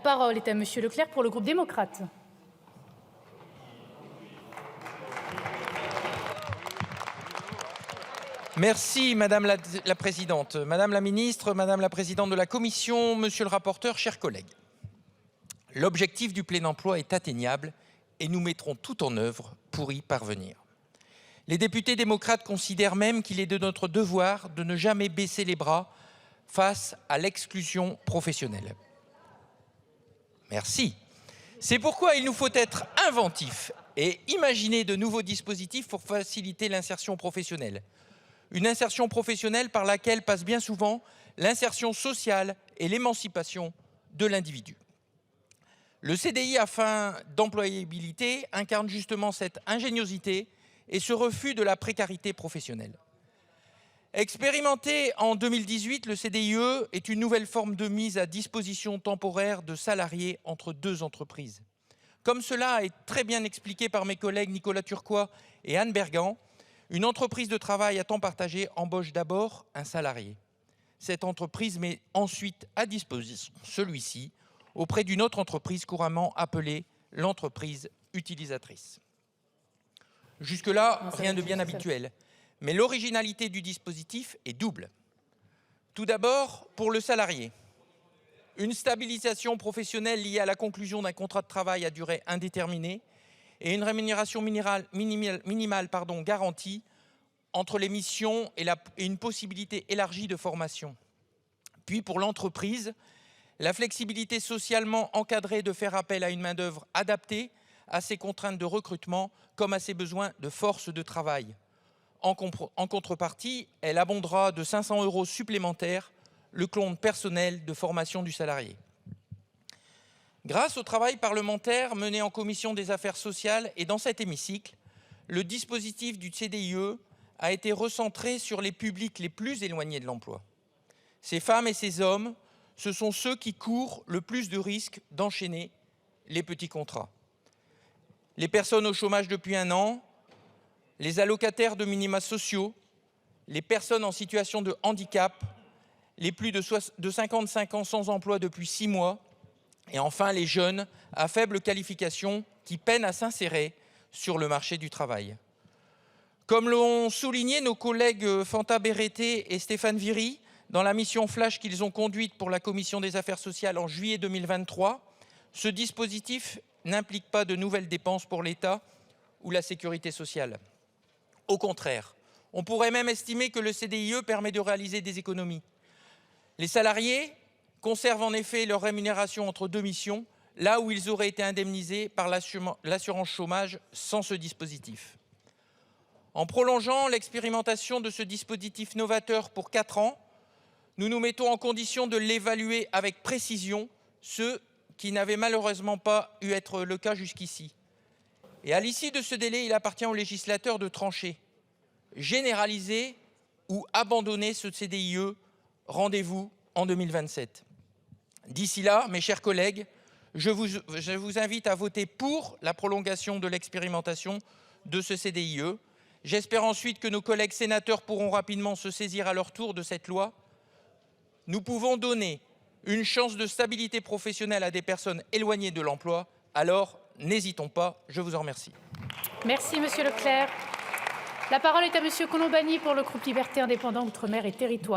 parole est à Monsieur Leclerc pour le groupe démocrate. Merci Madame la Présidente, Madame la Ministre, Madame la Présidente de la Commission, Monsieur le rapporteur, chers collègues. L'objectif du plein emploi est atteignable et nous mettrons tout en œuvre pour y parvenir. Les députés démocrates considèrent même qu'il est de notre devoir de ne jamais baisser les bras face à l'exclusion professionnelle. Merci. C'est pourquoi il nous faut être inventifs et imaginer de nouveaux dispositifs pour faciliter l'insertion professionnelle. Une insertion professionnelle par laquelle passe bien souvent l'insertion sociale et l'émancipation de l'individu. Le CDI à fin d'employabilité incarne justement cette ingéniosité et ce refus de la précarité professionnelle. Expérimenté en 2018, le CDIE est une nouvelle forme de mise à disposition temporaire de salariés entre deux entreprises. Comme cela est très bien expliqué par mes collègues Nicolas Turquois et Anne Bergan, une entreprise de travail à temps partagé embauche d'abord un salarié. Cette entreprise met ensuite à disposition celui-ci auprès d'une autre entreprise couramment appelée l'entreprise utilisatrice. Jusque-là, rien de bien habituel, mais l'originalité du dispositif est double. Tout d'abord, pour le salarié, une stabilisation professionnelle liée à la conclusion d'un contrat de travail à durée indéterminée et une rémunération minimale garantie entre les missions et une possibilité élargie de formation. Puis pour l'entreprise, la flexibilité socialement encadrée de faire appel à une main-d'œuvre adaptée à ses contraintes de recrutement comme à ses besoins de force de travail. En contrepartie, elle abondera de 500 € supplémentaires le compte personnel de formation du salarié. Grâce au travail parlementaire mené en commission des affaires sociales et dans cet hémicycle, le dispositif du CDIE a été recentré sur les publics les plus éloignés de l'emploi. Ces femmes et ces hommes, ce sont ceux qui courent le plus de risques d'enchaîner les petits contrats. Les personnes au chômage depuis 1 an, les allocataires de minima sociaux, les personnes en situation de handicap, les plus de 55 ans sans emploi depuis 6 mois, et enfin les jeunes à faible qualification qui peinent à s'insérer sur le marché du travail. Comme l'ont souligné nos collègues Fanta Berete et Stéphane Viry dans la mission flash qu'ils ont conduite pour la Commission des affaires sociales en juillet 2023, ce dispositif n'implique pas de nouvelles dépenses pour l'État ou la sécurité sociale. Au contraire, on pourrait même estimer que le CDIE permet de réaliser des économies. Les salariés conservent en effet leur rémunération entre deux missions, là où ils auraient été indemnisés par l'assurance chômage sans ce dispositif. En prolongeant l'expérimentation de ce dispositif novateur pour 4 ans, nous nous mettons en condition de l'évaluer avec précision, ce qui n'avait malheureusement pas eu être le cas jusqu'ici. Et à l'issue de ce délai, il appartient au législateur de trancher, généraliser ou abandonner ce CDIE. Rendez-vous en 2027. D'ici là, mes chers collègues, je vous invite à voter pour la prolongation de l'expérimentation de ce CDIE. J'espère ensuite que nos collègues sénateurs pourront rapidement se saisir à leur tour de cette loi. Nous pouvons donner une chance de stabilité professionnelle à des personnes éloignées de l'emploi. Alors, n'hésitons pas. Je vous en remercie. Merci, Monsieur Leclerc. La parole est à Monsieur Colombani pour le groupe Liberté Indépendants Outre-mer et Territoires.